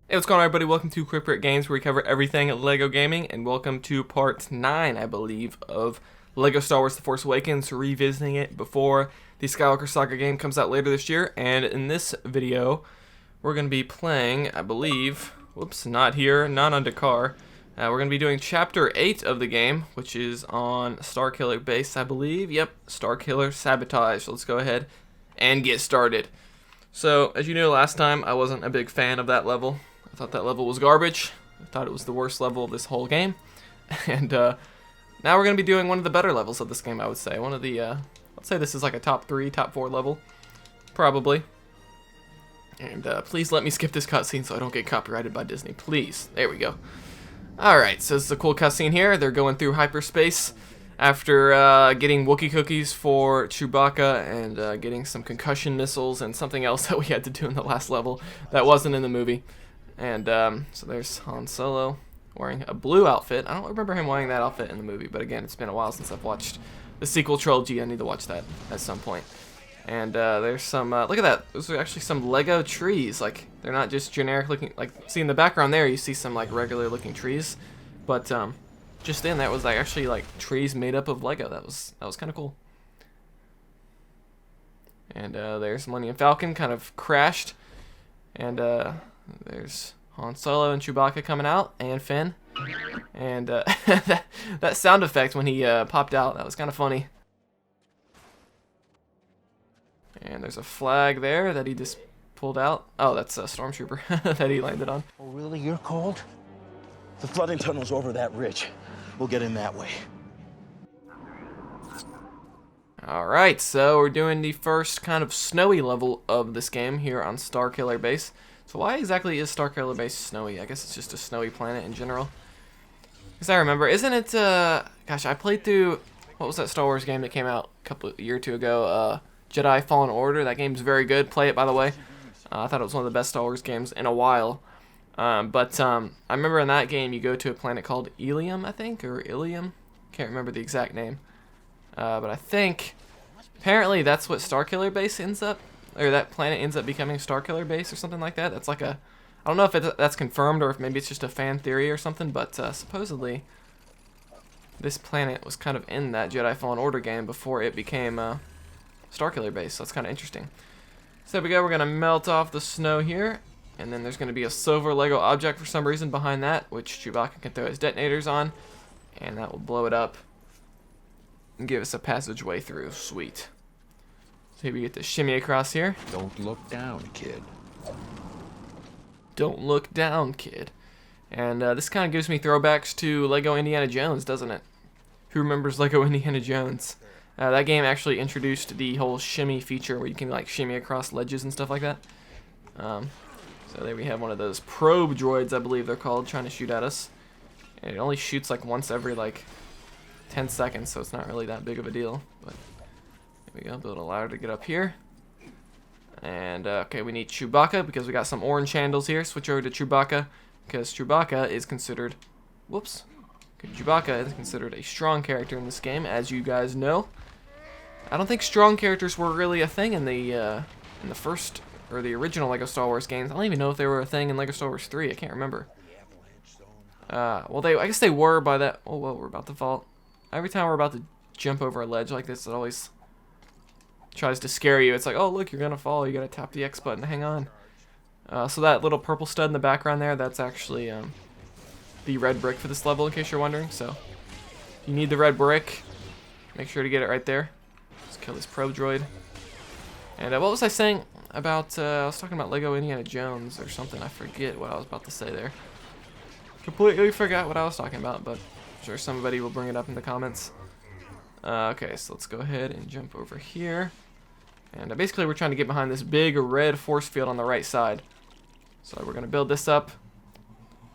Hey, what's going on, everybody? Welcome to Quick Break Games, where we cover everything LEGO gaming, and welcome to part 9, I believe, of LEGO Star Wars The Force Awakens, revisiting it before the Skywalker Saga game comes out later this year. And in this video, we're going to be playing, I believe, whoops, not here, not on Dakar. We're going to be doing Chapter 8 of the game, which is on Starkiller base, I believe. Yep, Starkiller Sabotage. So let's go ahead and get started. So, as you know, last time I wasn't a big fan of that level. I thought that level was garbage. I thought it was the worst level of this whole game. And now we're going to be doing one of the better levels of this game, I would say. One of the, let's say this is like a top 3, top 4 level. Probably. And please let me skip this cutscene so I don't get copyrighted by Disney. Please. There we go. Alright, so this is a cool cutscene here. They're going through hyperspace after getting Wookiee cookies for Chewbacca and getting some concussion missiles and something else that we had to do in the last level that wasn't in the movie. And so there's Han Solo wearing a blue outfit. I don't remember him wearing that outfit in the movie, but again, it's been a while since I've watched the sequel trilogy. I need to watch that at some point. And there's some, look at that. Those are actually some Lego trees. Like, they're not just generic looking, like, see in the background there, you see some, like, regular looking trees. But just then, that was, like, actually, like, trees made up of Lego. That was kind of cool. And there's Millennium Falcon kind of crashed. And there's Han Solo and Chewbacca coming out, and Finn. And that sound effect when he popped out, that was kind of funny. And there's a flag there that he just pulled out. Oh, that's a Stormtrooper that he landed on. Oh, really? You're cold? The flooding tunnel's over that ridge. We'll get in that way. Alright, so we're doing the first kind of snowy level of this game here on Starkiller Base. So why exactly is Starkiller Base snowy? I guess it's just a snowy planet in general. Because I remember, isn't it, gosh, I played through, what was that Star Wars game that came out a year or two ago? Jedi Fallen Order. That game's very good. Play it, by the way. I thought it was one of the best Star Wars games in a while. But I remember in that game you go to a planet called Ilium, I think, or Ilium. Can't remember the exact name. But I think, apparently that's what Starkiller Base ends up, or that planet ends up becoming Starkiller Base or something like that. That's like a, I don't know if that's confirmed or if maybe it's just a fan theory or something, but supposedly this planet was kind of in that Jedi Fallen Order game before it became Starkiller Base, so that's kind of interesting. So there we go, we're going to melt off the snow here, and then there's going to be a silver Lego object for some reason behind that, which Chewbacca can throw his detonators on, and that will blow it up and give us a passageway through. Sweet. So here we get to shimmy across here. Don't look down, kid. Don't look down, kid. And this kind of gives me throwbacks to Lego Indiana Jones, doesn't it? Who remembers Lego Indiana Jones? That game actually introduced the whole shimmy feature where you can like shimmy across ledges and stuff like that. So there we have one of those probe droids, I believe they're called, trying to shoot at us. And it only shoots like once every like 10 seconds, so it's not really that big of a deal. But there we go, build a ladder to get up here. And okay, we need Chewbacca because we got some orange handles here. Switch over to Chewbacca because Chewbacca is considered, whoops. Chewbacca is considered a strong character in this game, as you guys know. I don't think strong characters were really a thing in the first or the original Lego Star Wars games. I don't even know if they were a thing in Lego Star Wars 3. I can't remember. Well, I guess they were by that. Oh, well, we're about to fall. Every time we're about to jump over a ledge like this, it always tries to scare you. It's like, oh, look, you're gonna fall. You gotta tap the X button to hang on. So that little purple stud in the background there, that's actually the red brick for this level, in case you're wondering. So you need the red brick. Make sure to get it right there. Let's kill this probe droid. And what was I saying about, I was talking about Lego Indiana Jones or something. I forget what I was about to say there. Completely forgot what I was talking about, but I'm sure somebody will bring it up in the comments. Okay, so let's go ahead and jump over here. And basically we're trying to get behind this big red force field on the right side. So we're going to build this up.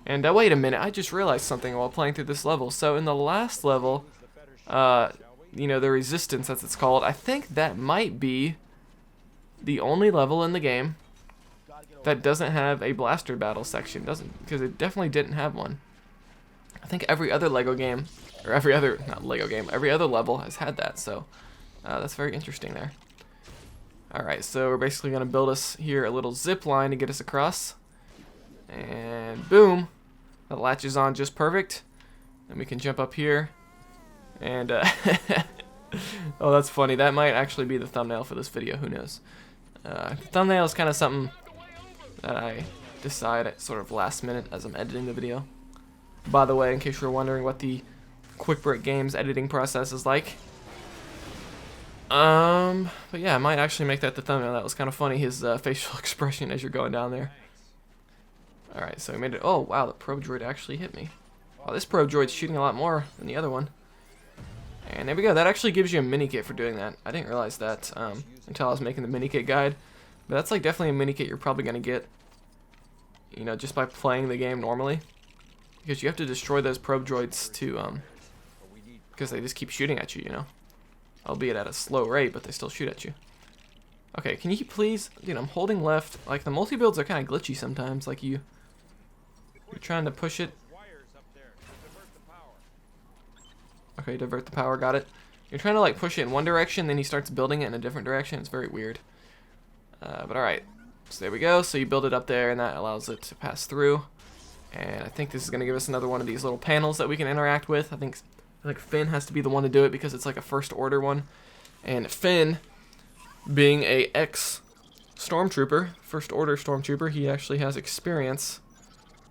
And wait a minute, I just realized something while playing through this level. So in the last level, you know, the Resistance, as it's called, I think that might be the only level in the game that doesn't have a blaster battle section. Because it definitely didn't have one. I think every other Lego game, or every other, not Lego game, every other level has had that. So that's very interesting there. Alright, so we're basically going to build us here a little zip line to get us across. And boom. That latches on just perfect. Then we can jump up here. And, oh, that's funny. That might actually be the thumbnail for this video. Who knows? Thumbnail is kind of something that I decide at sort of last minute as I'm editing the video. By the way, in case you're wondering what the Quick Break Games editing process is like. But yeah, I might actually make that the thumbnail. That was kind of funny, his facial expression as you're going down there. Alright, so we made it. Oh, wow, the probe droid actually hit me. Wow, this probe droid's shooting a lot more than the other one. And there we go. That actually gives you a mini kit for doing that. I didn't realize that until I was making the mini kit guide. But that's like definitely a mini kit you're probably going to get, you know, just by playing the game normally. Because you have to destroy those probe droids to, because they just keep shooting at you, you know. Albeit at a slow rate, but they still shoot at you. Okay, can you please, dude, I'm holding left. Like, the multi-builds are kind of glitchy sometimes. Like, you're trying to push it. Okay, divert the power, got it. You're trying to, like, push it in one direction, then he starts building it in a different direction. It's very weird. But alright, so there we go. So you build it up there, and that allows it to pass through. And I think this is going to give us another one of these little panels that we can interact with. I think Finn has to be the one to do it because it's like a first order one. And Finn, being a ex-Stormtrooper, first order Stormtrooper, he actually has experience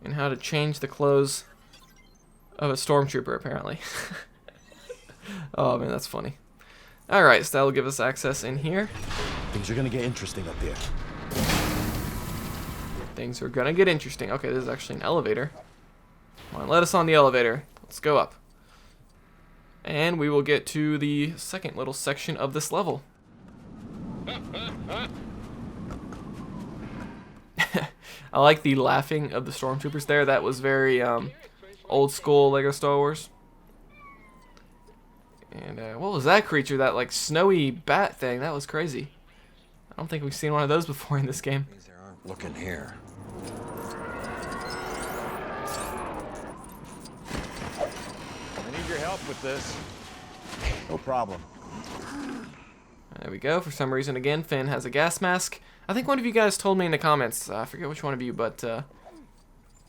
in how to change the clothes of a Stormtrooper, apparently. Oh man, that's funny. Alright, so that'll give us access in here. Things are gonna get interesting up there. Things are gonna get interesting. Okay, this is actually an elevator. Come on, let us on the elevator. Let's go up. And we will get to the second little section of this level. I like the laughing of the Stormtroopers there. That was very old school Lego Star Wars. And what was that creature? That like snowy bat thing? That was crazy. I don't think we've seen one of those before in this game. Looking here. I need your help with this. No problem. There we go. For some reason, again, Finn has a gas mask. I think one of you guys told me in the comments. I forget which one of you, but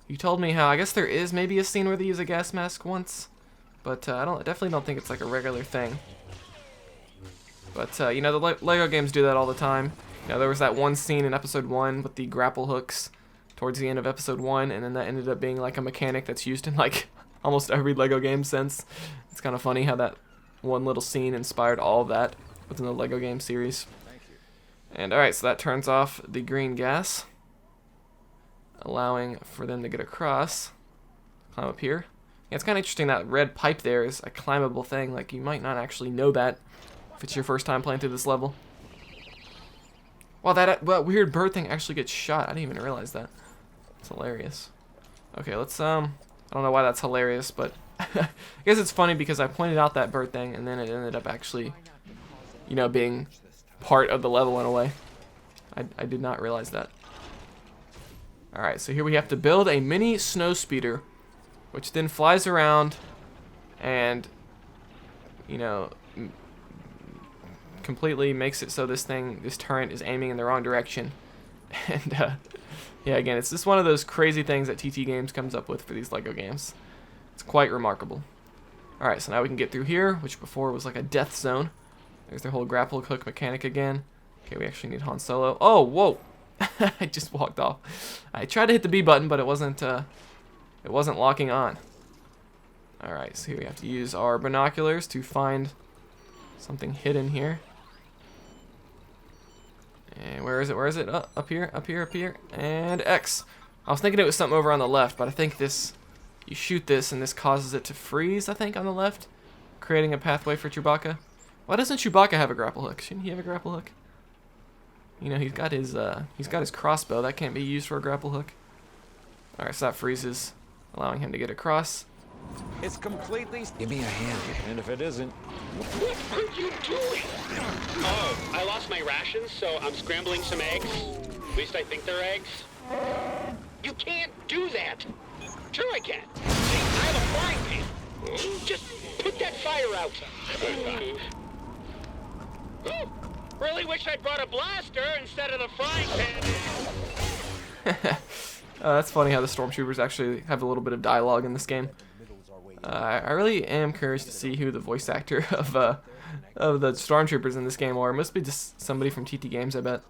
you told me how I guess there is maybe a scene where they use a gas mask once. But I definitely don't think it's like a regular thing. But you know, the Lego games do that all the time. You know, there was that one scene in episode 1 with the grapple hooks towards the end of episode 1, and then that ended up being like a mechanic that's used in like almost every Lego game since. It's kind of funny how that one little scene inspired all of that within the Lego game series. And alright, so that turns off the green gas, allowing for them to get across. Climb up here. Yeah, it's kind of interesting that red pipe there is a climbable thing. Like, you might not actually know that if it's your first time playing through this level. Wow, that weird bird thing actually gets shot. I didn't even realize that. It's hilarious. Okay, let's, I don't know why that's hilarious, but I guess it's funny because I pointed out that bird thing and then it ended up actually, you know, being part of the level in a way. I did not realize that. Alright, so here we have to build a mini snow speeder, which then flies around and, you know, completely makes it so this turret is aiming in the wrong direction. And, yeah, again, it's just one of those crazy things that TT Games comes up with for these Lego games. It's quite remarkable. Alright, so now we can get through here, which before was like a death zone. There's their whole grapple hook mechanic again. Okay, we actually need Han Solo. Oh, whoa! I just walked off. I tried to hit the B button, but it wasn't locking on. Alright, so here we have to use our binoculars to find something hidden here. And where is it? Where is it? Oh, up here, up here, up here. And X. I was thinking it was something over on the left, but I think this, you shoot this and this causes it to freeze, I think, on the left, creating a pathway for Chewbacca. Why doesn't Chewbacca have a grapple hook? Shouldn't he have a grapple hook? You know, he's got his crossbow. That can't be used for a grapple hook. Alright, so that freezes, allowing him to get across. It's completely... Give me a hand. And if it isn't... What are you doing? Oh, I lost my rations, so I'm scrambling some eggs. At least I think they're eggs. You can't do that. Sure I can. See, I have a frying pan. Just put that fire out. Really wish I'd brought a blaster instead of the frying pan. That's funny how the Stormtroopers actually have a little bit of dialogue in this game. I really am curious to see who the voice actor of the Stormtroopers in this game are. It must be just somebody from TT Games, I bet.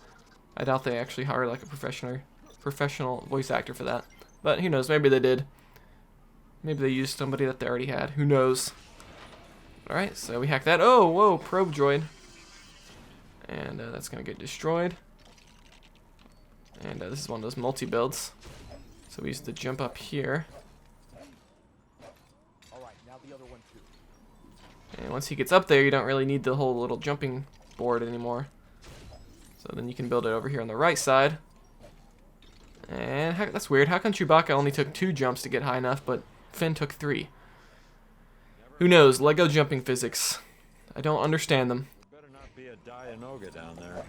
I doubt they actually hired like a professional voice actor for that. But who knows, maybe they did. Maybe they used somebody that they already had. Who knows? Alright, so we hack that. Oh, whoa, probe droid. And that's going to get destroyed. And this is one of those multi-builds. So we used to jump up here. And once he gets up there, you don't really need the whole little jumping board anymore. So then you can build it over here on the right side. And that's weird. How come Chewbacca only took 2 jumps to get high enough, but Finn took 3? Who knows? Lego jumping physics. I don't understand them. Better not be a Dianoga down there.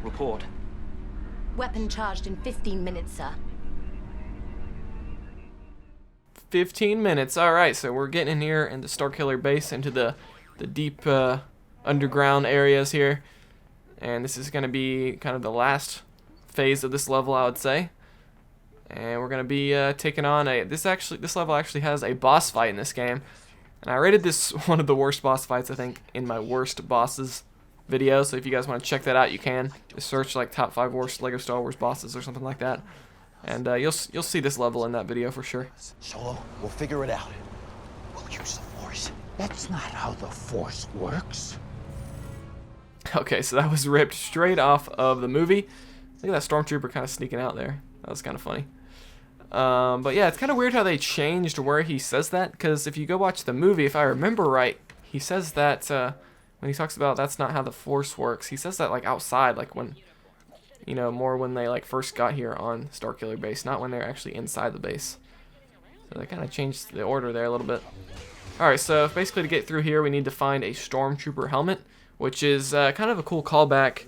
Report. Weapon charged in 15 minutes, sir. 15 minutes. Alright, so we're getting in here into Starkiller base, into the deep underground areas here. And this is going to be kind of the last phase of this level, I would say. And we're going to be taking on this level actually has a boss fight in this game. And I rated this one of the worst boss fights, I think, in my worst bosses video. So if you guys want to check that out, you can. Just search like top 5 worst Lego Star Wars bosses or something like that. And you'll see this level in that video for sure. Solo, we'll figure it out. We'll use the Force. That's not how the Force works. Okay, so that was ripped straight off of the movie. Look at that Stormtrooper kind of sneaking out there. That was kind of funny. But yeah, it's kind of weird how they changed where he says that, because if you go watch the movie, if I remember right, he says that when he talks about that's not how the Force works, he says that like outside, like when, you know, more when they like first got here on Starkiller base, not when they're actually inside the base. So they kind of changed the order there a little bit. Alright, so basically to get through here, we need to find a Stormtrooper helmet, which is kind of a cool callback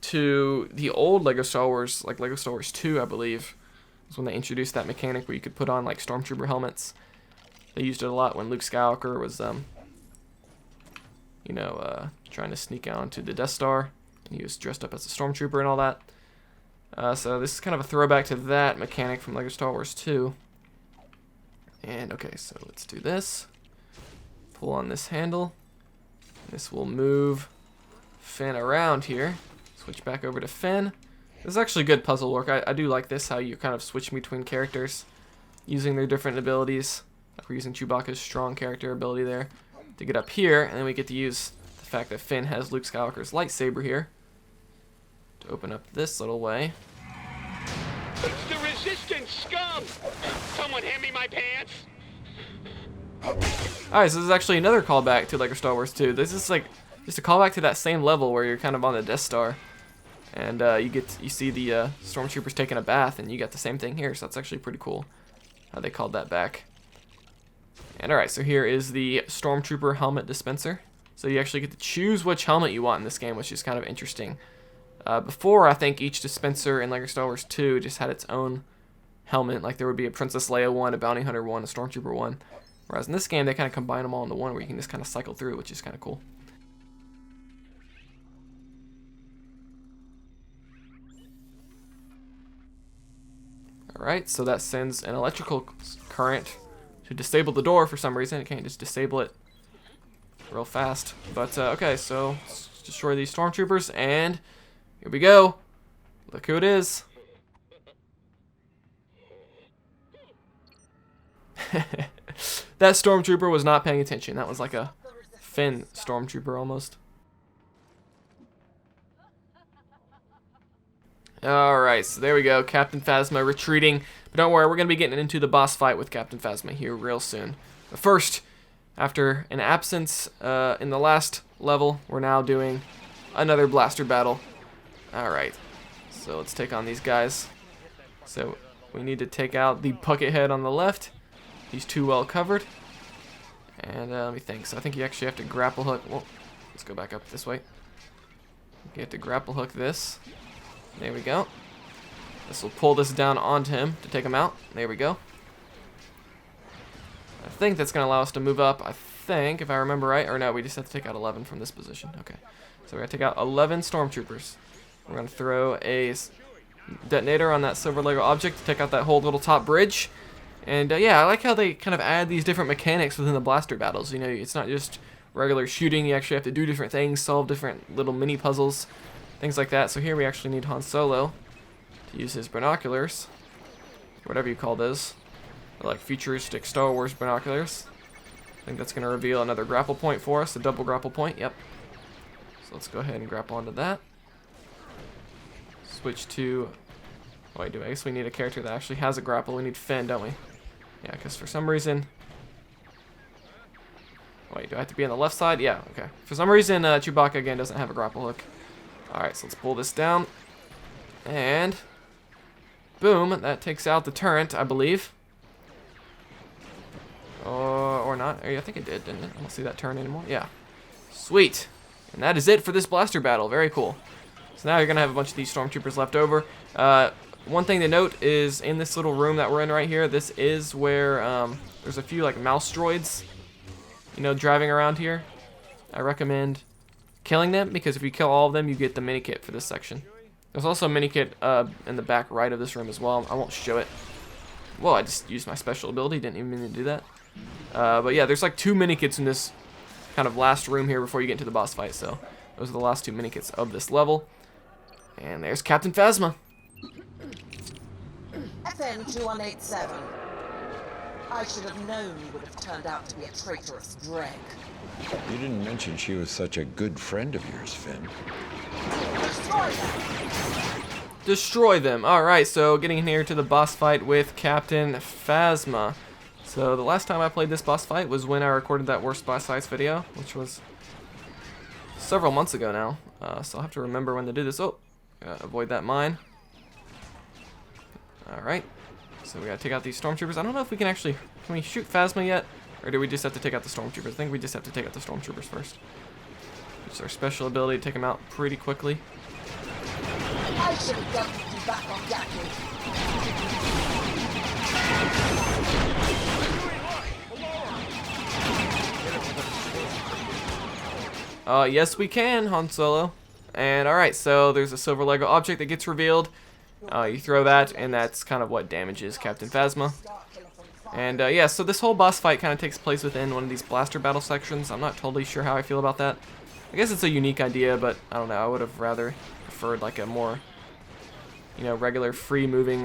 to the old Lego Star Wars, like Lego Star Wars 2, I believe. Is when they introduced that mechanic where you could put on like Stormtrooper helmets. They used it a lot when Luke Skywalker was, you know, trying to sneak out onto the Death Star. And he was dressed up as a Stormtrooper and all that. So this is kind of a throwback to that mechanic from Lego Star Wars 2. And okay, so let's do this. Pull on this handle. This will move Finn around here. Switch back over to Finn. This is actually good puzzle work. I do like this, how you kind of switch between characters using their different abilities. Like we're using Chewbacca's strong character ability there to get up here, and then we get to use the fact that Finn has Luke Skywalker's lightsaber here to open up this little way. It's the Resistance, scum! Someone hand me my pants! Alright, so this is actually another callback to Lego Star Wars 2. This is like just a callback to that same level where you're kind of on the Death Star. And you see the Stormtroopers taking a bath, and you got the same thing here, so that's actually pretty cool how they called that back. And alright, so here is the Stormtrooper helmet dispenser. So you actually get to choose which helmet you want in this game, which is kind of interesting. Before, I think each dispenser in Lego Star Wars 2 just had its own helmet, like there would be a Princess Leia one, a Bounty Hunter one, a Stormtrooper one. Whereas in this game, they kind of combine them all into one where you can just kind of cycle through, which is kind of cool. Alright, so that sends an electrical current to disable the door for some reason. It can't just disable it real fast. But, okay, so let's destroy these Stormtroopers, and here we go. Look who it is. That Stormtrooper was not paying attention. That was like a Finn Stormtrooper almost. Alright, so there we go. Captain Phasma retreating. But don't worry, we're going to be getting into the boss fight with Captain Phasma here real soon. But first, after an absence in the last level, we're now doing another blaster battle. Alright, so let's take on these guys. So we need to take out the bucket head on the left. He's too well covered. And let me think. So I think you actually have to grapple hook. Well, let's go back up this way. You have to grapple hook this. There we go. This will pull this down onto him to take him out. There we go. I think that's going to allow us to move up. I think, if I remember right. Or no, we just have to take out 11 from this position. Okay. So we're going to take out 11 Stormtroopers. We're going to throw a detonator on that silver Lego object to take out that whole little top bridge. And yeah, I like how they kind of add these different mechanics within the blaster battles. You know, it's not just regular shooting. You actually have to do different things, solve different little mini puzzles, things like that. So here we actually need Han Solo to use his binoculars, whatever you call those. They're like futuristic Star Wars binoculars. I think that's going to reveal another grapple point for us, a double grapple point. Yep. So let's go ahead and grapple onto that. Switch to... Oh, I guess we need a character that actually has a grapple. We need Finn, don't we? Yeah, because for some reason... Wait, do I have to be on the left side? Yeah, okay. For some reason, Chewbacca, again, doesn't have a grapple hook. Alright, so let's pull this down. And... Boom, that takes out the turret, I believe. Or not. I think it did, didn't it? I don't see that turn anymore. Yeah. Sweet. And that is it for this blaster battle. Very cool. So now you're going to have a bunch of these Stormtroopers left over. One thing to note is in this little room that we're in right here, this is where there's a few like mouse droids, you know, driving around here. I recommend killing them because if you kill all of them, you get the mini kit for this section. There's also a mini kit in the back right of this room as well. I won't show it. Well, I just used my special ability. Didn't even mean to do that. But yeah, there's like 2 mini kits in this kind of last room here before you get into the boss fight. So those are the last 2 mini kits of this level. And there's Captain Phasma. FN 2187. I should have known you would have turned out to be a traitorous dreg. You didn't mention she was such a good friend of yours, Finn. Destroy them! Destroy them. Alright, so getting in here to the boss fight with Captain Phasma. So the last time I played this boss fight was when I recorded that worst boss fights video, which was several months ago now. So I'll have to remember when to do this. Oh, avoid that mine. Alright, so we gotta take out these Stormtroopers. I don't know if we can actually... Can we shoot Phasma yet? Or do we just have to take out the Stormtroopers? I think we just have to take out the Stormtroopers first. It's our special ability to take them out pretty quickly. I should have dumped you back on Gackley. Yes we can, Han Solo. And alright, so there's a silver Lego object that gets revealed. You throw that, and that's kind of what damages Captain Phasma. And yeah, so this whole boss fight kind of takes place within one of these blaster battle sections. I'm not totally sure how I feel about that. I guess it's a unique idea, but I don't know. I would have rather preferred like a more, you know, regular free-moving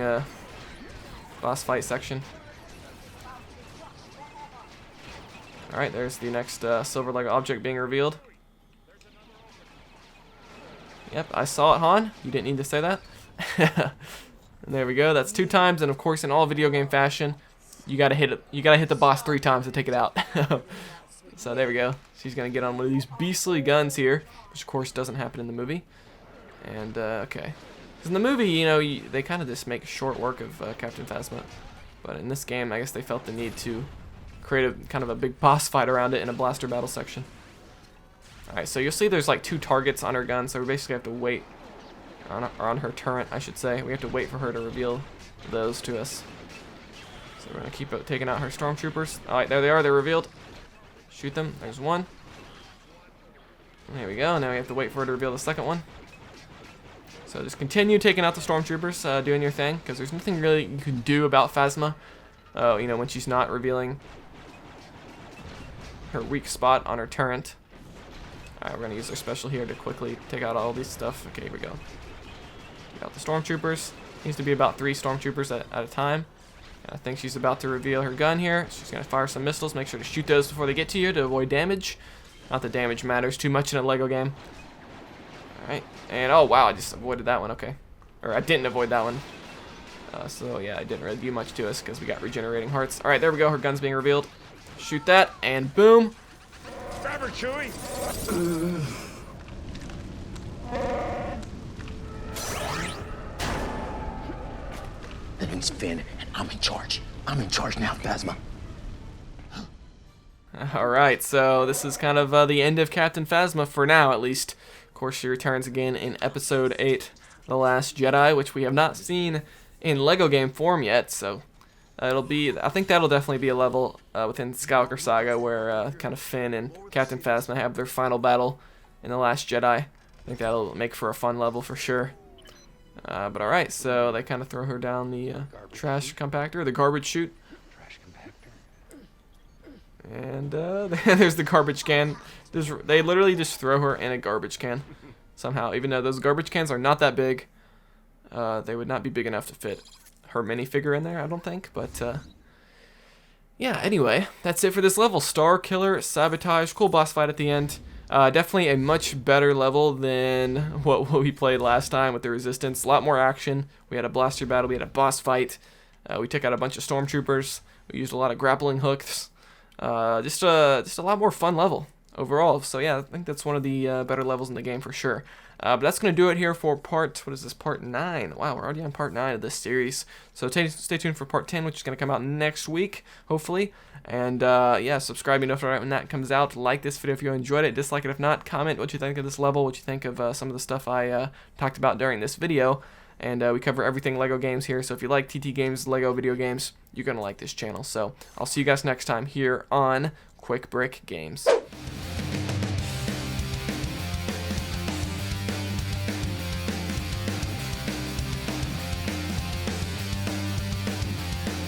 boss fight section. Alright, there's the next silver Lego object being revealed. Yep, I saw it, Han. You didn't need to say that. And there we go. That's 2 times, and of course, in all video game fashion, you gotta hit it. You gotta hit the boss 3 times to take it out. So there we go. She's gonna get on one of these beastly guns here, which of course doesn't happen in the movie. And okay, because in the movie, you know, they kind of just make short work of Captain Phasma, but in this game, I guess they felt the need to create a kind of a big boss fight around it in a blaster battle section. Alright, so you'll see there's like 2 targets on her gun, so we basically have to wait, or on her turret, I should say. We have to wait for her to reveal those to us. So we're going to keep taking out her Stormtroopers. Alright, there they are, they're revealed. Shoot them, there's one. There we go, now we have to wait for her to reveal the second one. So just continue taking out the Stormtroopers, doing your thing, because there's nothing really you can do about Phasma. You know, when she's not revealing her weak spot on her turret. Alright, we're going to use our special here to quickly take out all these stuff. Okay, here we go. Got the Stormtroopers. Needs to be about 3 Stormtroopers at a time. And I think she's about to reveal her gun here. She's going to fire some missiles. Make sure to shoot those before they get to you to avoid damage. Not that damage matters too much in a Lego game. Alright, and oh wow, I just avoided that one, okay. Or I didn't avoid that one. So yeah, I didn't really do much to us because we got regenerating hearts. Alright, there we go, her gun's being revealed. Shoot that, and boom. Grab her, Chewie! The name's Finn, and I'm in charge. I'm in charge now, Phasma. Alright, so this is kind of the end of Captain Phasma for now, at least. Of course, she returns again in Episode 8, The Last Jedi, which we have not seen in Lego game form yet, so it'll be, I think that'll definitely be a level within Skywalker Saga where kind of Finn and Captain Phasma have their final battle in The Last Jedi. I think that'll make for a fun level for sure. But alright, so they kind of throw her down the trash compactor, the garbage chute. And there's the garbage can. They literally just throw her in a garbage can somehow, even though those garbage cans are not that big. They would not be big enough to fit her minifigure in there, I don't think. But yeah, anyway, that's it for this level. Starkiller Sabotage, cool boss fight at the end. Definitely a much better level than what we played last time with the Resistance. A lot more action. We had a blaster battle. We had a boss fight. We took out a bunch of Stormtroopers. We used a lot of grappling hooks. Just a lot more fun level overall. So yeah, I think that's one of the better levels in the game for sure. But that's going to do it here for part 9. Wow, we're already on part 9 of this series. So stay tuned for part 10, which is going to come out next week, hopefully. And yeah, subscribe, you know, right when that comes out. Like this video if you enjoyed it. Dislike it if not. Comment what you think of this level, what you think of some of the stuff I talked about during this video. And we cover everything LEGO games here. So if you like TT games, LEGO video games, you're going to like this channel. So I'll see you guys next time here on Quick Brick Games.